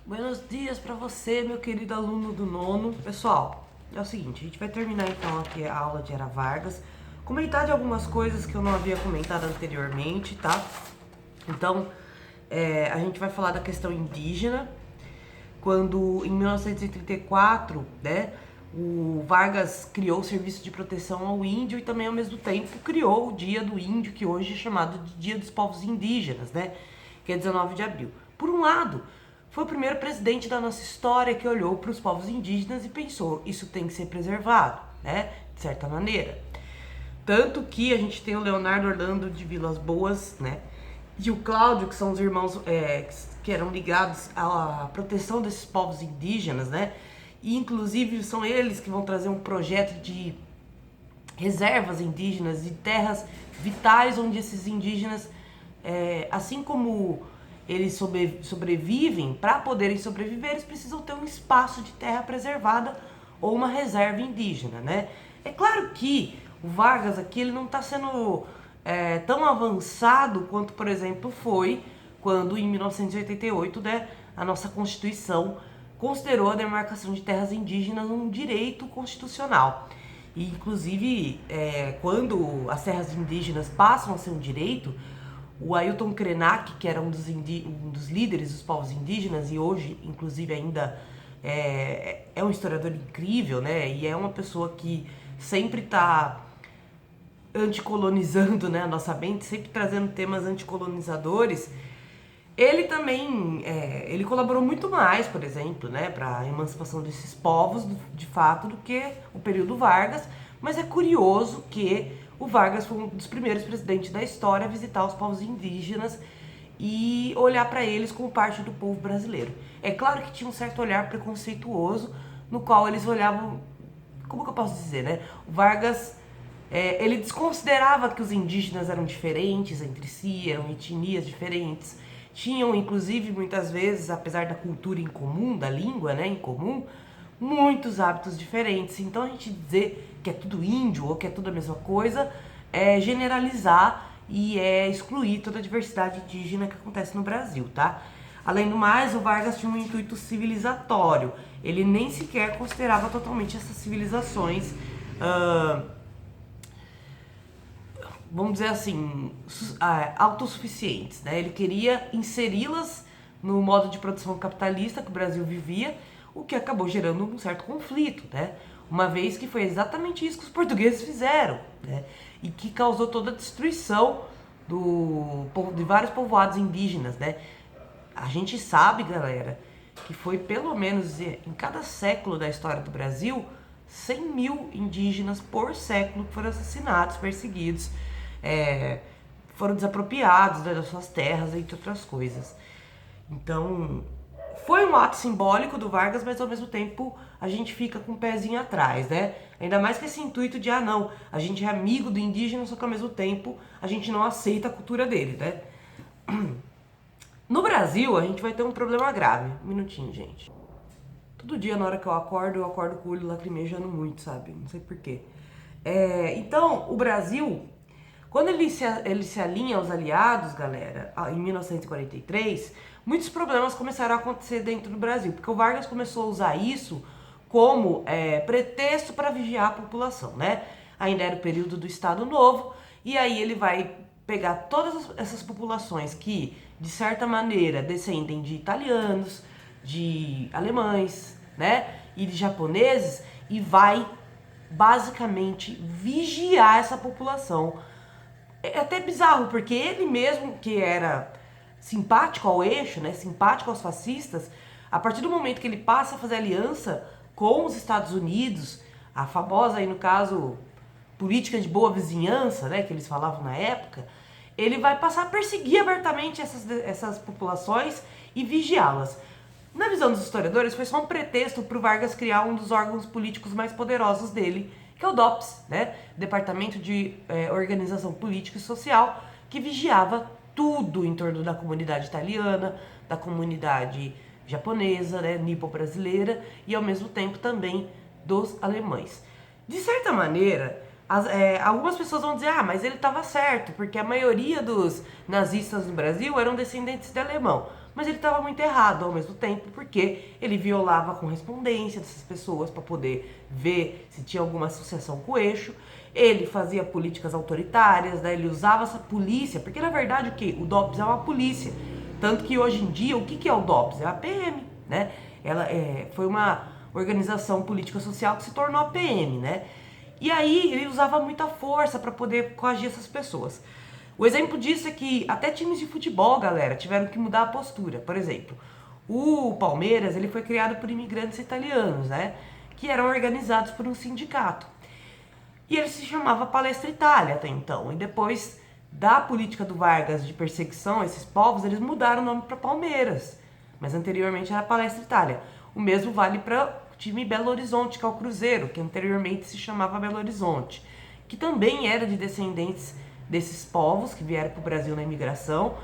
Buenos dias para você, meu querido aluno do nono. Pessoal, é o seguinte, a gente vai terminar então aqui a aula de Era Vargas, comentar de algumas coisas que eu não havia comentado anteriormente, tá? Então, a gente vai falar da questão indígena, quando em 1934, né, o Vargas criou o Serviço de Proteção ao Índio e também ao mesmo tempo criou o Dia do Índio, que hoje é chamado de Dia dos Povos Indígenas, né, que é 19 de abril. Por um lado, foi o primeiro presidente da nossa história que olhou para os povos indígenas e pensou, isso tem que ser preservado, né, de certa maneira. Tanto que a gente tem o Leonardo Orlando de Vilas Boas, né, e o Cláudio, que são os irmãos que eram ligados à proteção desses povos indígenas, né? E inclusive são eles que vão trazer um projeto de reservas indígenas e terras vitais onde esses indígenas, assim como eles sobrevivem, para poderem sobreviver, eles precisam ter um espaço de terra preservada ou uma reserva indígena, né? É claro que o Vargas aqui ele não está sendo tão avançado quanto, por exemplo, foi quando em 1988, né, a nossa Constituição considerou a demarcação de terras indígenas um direito constitucional. E, inclusive, quando as terras indígenas passam a ser um direito, o Ailton Krenak, que era um dos líderes dos povos indígenas e hoje, inclusive, ainda é um historiador incrível, né? E é uma pessoa que sempre está anticolonizando, né, a nossa mente, sempre trazendo temas anticolonizadores. Ele também, ele colaborou muito mais, por exemplo, né, para a emancipação desses povos, de fato, do que o período Vargas, mas é curioso que o Vargas foi um dos primeiros presidentes da história a visitar os povos indígenas e olhar para eles como parte do povo brasileiro. É claro que tinha um certo olhar preconceituoso, no qual eles olhavam, como que eu posso dizer, né, o Vargas ele desconsiderava que os indígenas eram diferentes entre si, eram etnias diferentes, tinham inclusive muitas vezes, apesar da cultura em comum, da língua, né, em comum, muitos hábitos diferentes. Então a gente dizer que é tudo índio ou que é tudo a mesma coisa é generalizar e é excluir toda a diversidade indígena que acontece no Brasil, tá? Além do mais, o Vargas tinha um intuito civilizatório. Ele nem sequer considerava totalmente essas civilizações vamos dizer assim, autossuficientes, né? Ele queria inseri-las no modo de produção capitalista que o Brasil vivia, o que acabou gerando um certo conflito, né? Uma vez que foi exatamente isso que os portugueses fizeram, né? E que causou toda a destruição de vários povoados indígenas, né? A gente sabe, galera, que foi pelo menos em cada século da história do Brasil 100 mil indígenas por século que foram assassinados, perseguidos, foram desapropriados, né, das suas terras, entre outras coisas. Então, foi um ato simbólico do Vargas, mas ao mesmo tempo a gente fica com o pezinho atrás, né? Ainda mais que esse intuito de, não, a gente é amigo do indígena, só que ao mesmo tempo a gente não aceita a cultura dele, né? No Brasil, a gente vai ter um problema grave. Um minutinho, gente. Todo dia, na hora que eu acordo com o olho lacrimejando muito, sabe? Não sei porquê. Então, o Brasil, quando ele se alinha aos aliados, galera, em 1943, muitos problemas começaram a acontecer dentro do Brasil, porque o Vargas começou a usar isso como pretexto para vigiar a população, né? Ainda era o período do Estado Novo, e aí ele vai pegar todas essas populações que, de certa maneira, descendem de italianos, de alemães, né, e de japoneses, e vai basicamente vigiar essa população. É até bizarro, porque ele mesmo, que era simpático ao eixo, né, simpático aos fascistas, a partir do momento que ele passa a fazer aliança com os Estados Unidos, a famosa aí no caso política de boa vizinhança, né, que eles falavam na época, ele vai passar a perseguir abertamente essas populações e vigiá-las. Na visão dos historiadores, foi só um pretexto para o Vargas criar um dos órgãos políticos mais poderosos dele, que é o DOPS, né? Departamento de Organização Política e Social, que vigiava tudo em torno da comunidade italiana, da comunidade japonesa, né, nipo-brasileira, e ao mesmo tempo também dos alemães. De certa maneira, algumas pessoas vão dizer, mas ele estava certo, porque a maioria dos nazistas no Brasil eram descendentes de alemão. mas ele estava muito errado ao mesmo tempo, porque ele violava a correspondência dessas pessoas para poder ver se tinha alguma associação com o eixo. Ele fazia políticas autoritárias, né? Ele usava essa polícia, porque na verdade o que? O DOPS é uma polícia. Tanto que hoje em dia, o que é o DOPS? É a PM, né? Ela foi uma organização política social que se tornou a PM, né? E aí ele usava muita força para poder coagir essas pessoas. O exemplo disso é que até times de futebol, galera, tiveram que mudar a postura. Por exemplo, o Palmeiras, ele foi criado por imigrantes italianos, né? Que eram organizados por um sindicato. E ele se chamava Palestra Itália até então. E depois da política do Vargas de perseguição a esses povos, eles mudaram o nome para Palmeiras. Mas anteriormente era Palestra Itália. O mesmo vale para o time Belo Horizonte, que é o Cruzeiro, que anteriormente se chamava Belo Horizonte, que também era de descendentes desses povos que vieram para o Brasil na imigração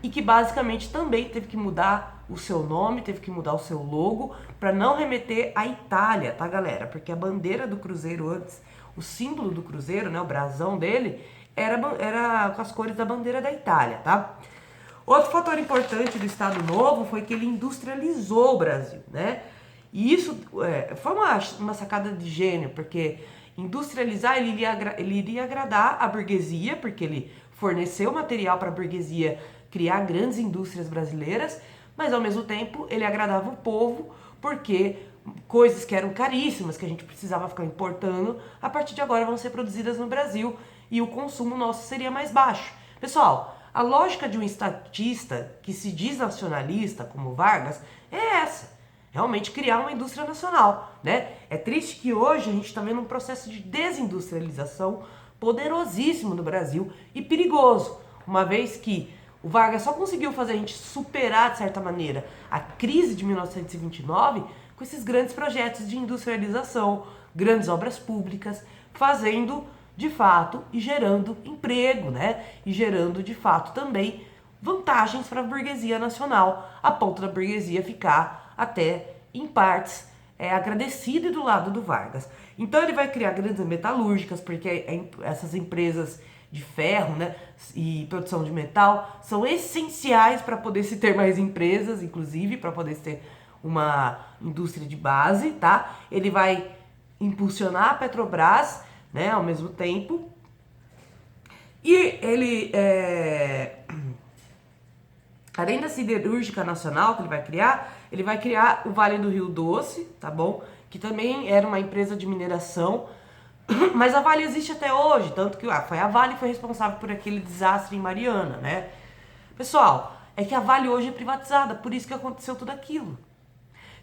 e que basicamente também teve que mudar o seu nome, teve que mudar o seu logo para não remeter à Itália, tá, galera? Porque a bandeira do Cruzeiro antes, o símbolo do Cruzeiro, né, o brasão dele, era com as cores da bandeira da Itália, tá? Outro fator importante do Estado Novo foi que ele industrializou o Brasil, né? E isso foi uma sacada de gênio, porque industrializar ele iria agradar a burguesia, porque ele forneceu material para a burguesia criar grandes indústrias brasileiras, mas ao mesmo tempo ele agradava o povo, porque coisas que eram caríssimas, que a gente precisava ficar importando, a partir de agora vão ser produzidas no Brasil e o consumo nosso seria mais baixo. Pessoal, a lógica de um estatista que se diz nacionalista, como Vargas, é essa. Realmente criar uma indústria nacional, né? É triste que hoje a gente está vendo um processo de desindustrialização poderosíssimo no Brasil e perigoso, uma vez que o Vargas só conseguiu fazer a gente superar, de certa maneira, a crise de 1929 com esses grandes projetos de industrialização, grandes obras públicas, fazendo de fato e gerando emprego, né? E gerando de fato também vantagens para a burguesia nacional, a ponto da burguesia ficar até em partes agradecida do lado do Vargas. Então ele vai criar grandes metalúrgicas, porque essas empresas de ferro, né, e produção de metal são essenciais para poder se ter mais empresas, inclusive para poder se ter uma indústria de base, tá? Ele vai impulsionar a Petrobras, né, ao mesmo tempo. E ele, além da siderúrgica nacional que ele vai criar o Vale do Rio Doce, tá bom? Que também era uma empresa de mineração, mas a Vale existe até hoje, tanto que a Vale foi responsável por aquele desastre em Mariana, né? Pessoal, é que a Vale hoje é privatizada, por isso que aconteceu tudo aquilo.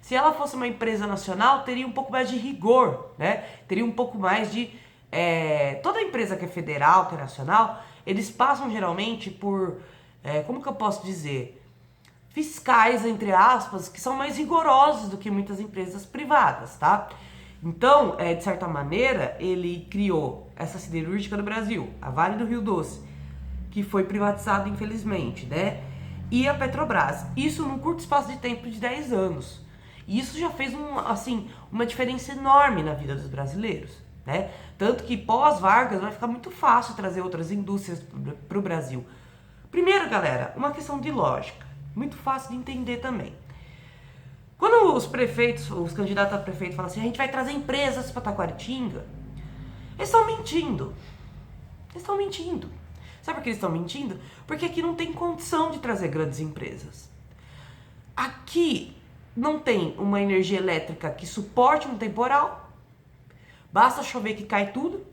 Se ela fosse uma empresa nacional, teria um pouco mais de rigor, né? Teria um pouco mais de... toda empresa que é federal, que é nacional, eles passam geralmente por... como que eu posso dizer? Fiscais, entre aspas, que são mais rigorosos do que muitas empresas privadas, tá? Então, de certa maneira, ele criou essa siderúrgica do Brasil, a Vale do Rio Doce, que foi privatizada, infelizmente, né? E a Petrobras. Isso num curto espaço de tempo de 10 anos. E isso já fez uma diferença enorme na vida dos brasileiros, né? Tanto que pós-Vargas vai ficar muito fácil trazer outras indústrias para o Brasil. Primeiro, galera, uma questão de lógica. Muito fácil de entender também. Quando os prefeitos, os candidatos a prefeito falam assim, a gente vai trazer empresas para Taquaritinga, eles estão mentindo. Eles estão mentindo. Sabe por que eles estão mentindo? Porque aqui não tem condição de trazer grandes empresas. Aqui não tem uma energia elétrica que suporte um temporal. Basta chover que cai tudo.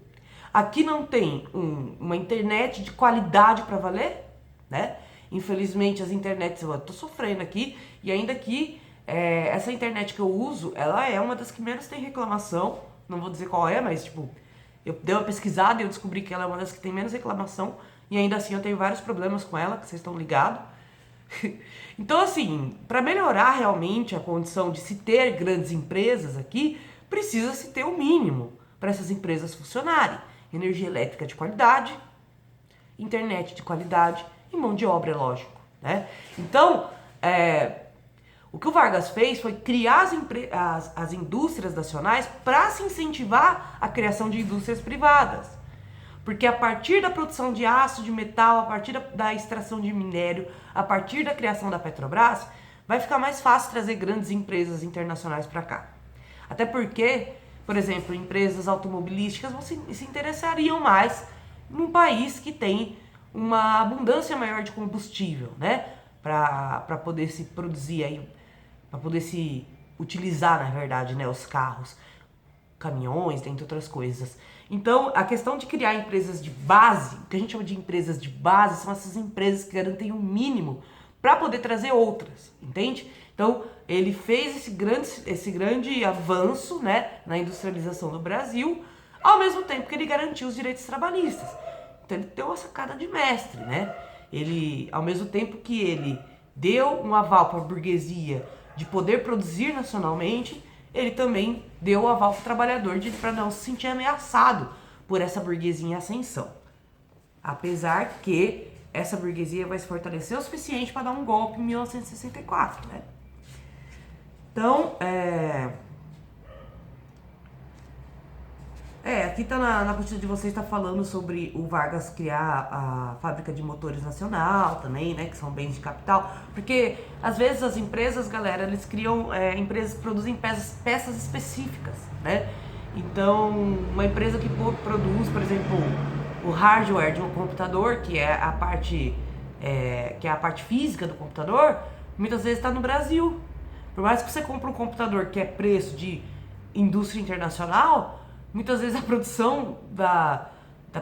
Aqui não tem uma internet de qualidade para valer, né? Infelizmente as internets, eu tô sofrendo aqui, e ainda que essa internet que eu uso, ela é uma das que menos tem reclamação, não vou dizer qual é, mas tipo, eu dei uma pesquisada e eu descobri que ela é uma das que tem menos reclamação, e ainda assim eu tenho vários problemas com ela, que vocês estão ligados. Então assim, para melhorar realmente a condição de se ter grandes empresas aqui, precisa se ter o mínimo para essas empresas funcionarem. Energia elétrica de qualidade, internet de qualidade, e mão de obra, é lógico, né? Então, o que o Vargas fez foi criar as indústrias nacionais para se incentivar a criação de indústrias privadas. Porque a partir da produção de aço, de metal, a partir da extração de minério, a partir da criação da Petrobras, vai ficar mais fácil trazer grandes empresas internacionais para cá. Até porque, por exemplo, empresas automobilísticas se interessariam mais num país que tem uma abundância maior de combustível, né? Para poder se produzir aí, para poder se utilizar, na verdade, né, os carros, caminhões, dentre outras coisas. Então, a questão de criar empresas de base, o que a gente chama de empresas de base, são essas empresas que garantem um mínimo para poder trazer outras, entende? Então, ele fez esse grande avanço, né, na industrialização do Brasil, ao mesmo tempo que ele garantiu os direitos trabalhistas. Então, ele deu uma sacada de mestre, né? Ele, ao mesmo tempo que ele deu um aval para a burguesia de poder produzir nacionalmente, ele também deu o aval para o trabalhador para não se sentir ameaçado por essa burguesia em ascensão. Apesar que essa burguesia vai se fortalecer o suficiente para dar um golpe em 1964, né? Então, aqui tá na partida de vocês, está falando sobre o Vargas criar a fábrica de motores nacional também, né, que são bens de capital, porque às vezes as empresas, galera, eles criam empresas que produzem peças específicas, né? Então, uma empresa que produz, por exemplo, o hardware de um computador, que é a parte física do computador, muitas vezes está no Brasil. Por mais que você compre um computador que é preço de indústria internacional, muitas vezes a produção da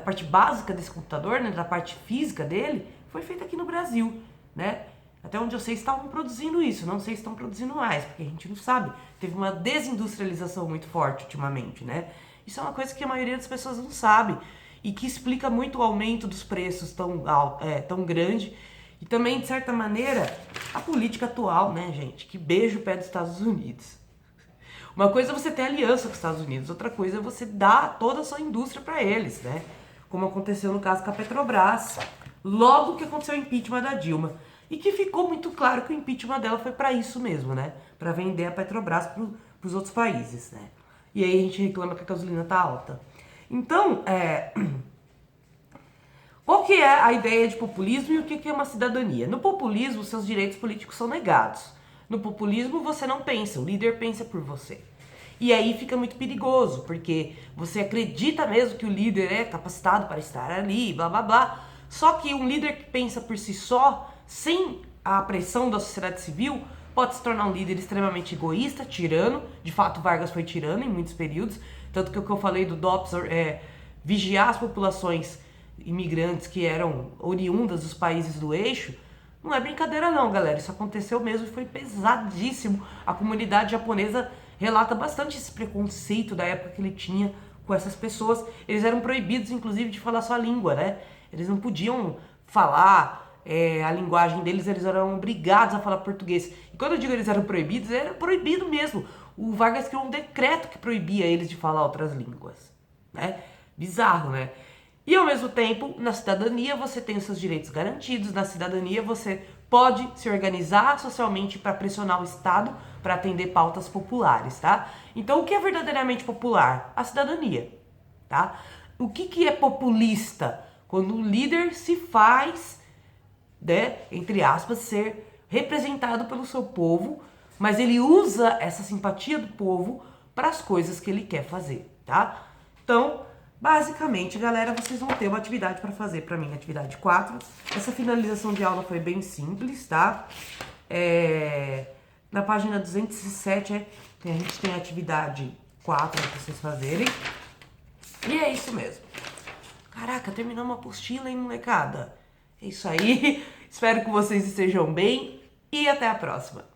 parte básica desse computador, né, da parte física dele, foi feita aqui no Brasil, né? Até onde eu sei, estavam produzindo isso, não sei se estão produzindo mais, porque a gente não sabe. Teve uma desindustrialização muito forte ultimamente, né? Isso é uma coisa que a maioria das pessoas não sabe e que explica muito o aumento dos preços tão grande. E também, de certa maneira, a política atual, né, gente? Que beija o pé dos Estados Unidos. Uma coisa é você ter aliança com os Estados Unidos, outra coisa é você dar toda a sua indústria para eles, né? Como aconteceu no caso com a Petrobras, logo que aconteceu o impeachment da Dilma. E que ficou muito claro que o impeachment dela foi para isso mesmo, né? Para vender a Petrobras para os outros países, né? E aí a gente reclama que a gasolina tá alta. Então, qual que é a ideia de populismo e o que é uma cidadania? No populismo, seus direitos políticos são negados. No populismo, você não pensa, o líder pensa por você. E aí fica muito perigoso, porque você acredita mesmo que o líder é capacitado para estar ali, blá blá blá. Só que um líder que pensa por si só, sem a pressão da sociedade civil, pode se tornar um líder extremamente egoísta, tirano. De fato, Vargas foi tirano em muitos períodos. Tanto que o que eu falei do DOPS vigiar as populações imigrantes que eram oriundas dos países do eixo, não é brincadeira não, galera. Isso aconteceu mesmo e foi pesadíssimo. A comunidade japonesa relata bastante esse preconceito da época que ele tinha com essas pessoas. Eles eram proibidos, inclusive, de falar sua língua, né? Eles não podiam falar a linguagem deles, eles eram obrigados a falar português. E quando eu digo eles eram proibidos, era proibido mesmo. O Vargas criou um decreto que proibia eles de falar outras línguas, né? Bizarro, né? E ao mesmo tempo, na cidadania você tem os seus direitos garantidos, na cidadania você pode se organizar socialmente para pressionar o Estado para atender pautas populares, tá? Então o que é verdadeiramente popular? A cidadania, tá? O que é populista? Quando o líder se faz, né, entre aspas, ser representado pelo seu povo, mas ele usa essa simpatia do povo para as coisas que ele quer fazer, tá? Então, basicamente, galera, vocês vão ter uma atividade para fazer para mim, atividade 4. Essa finalização de aula foi bem simples, tá? Na página 207 a gente tem a atividade 4 para vocês fazerem. E é isso mesmo. Caraca, terminamos uma apostila, hein, molecada? É isso aí. Espero que vocês estejam bem e até a próxima.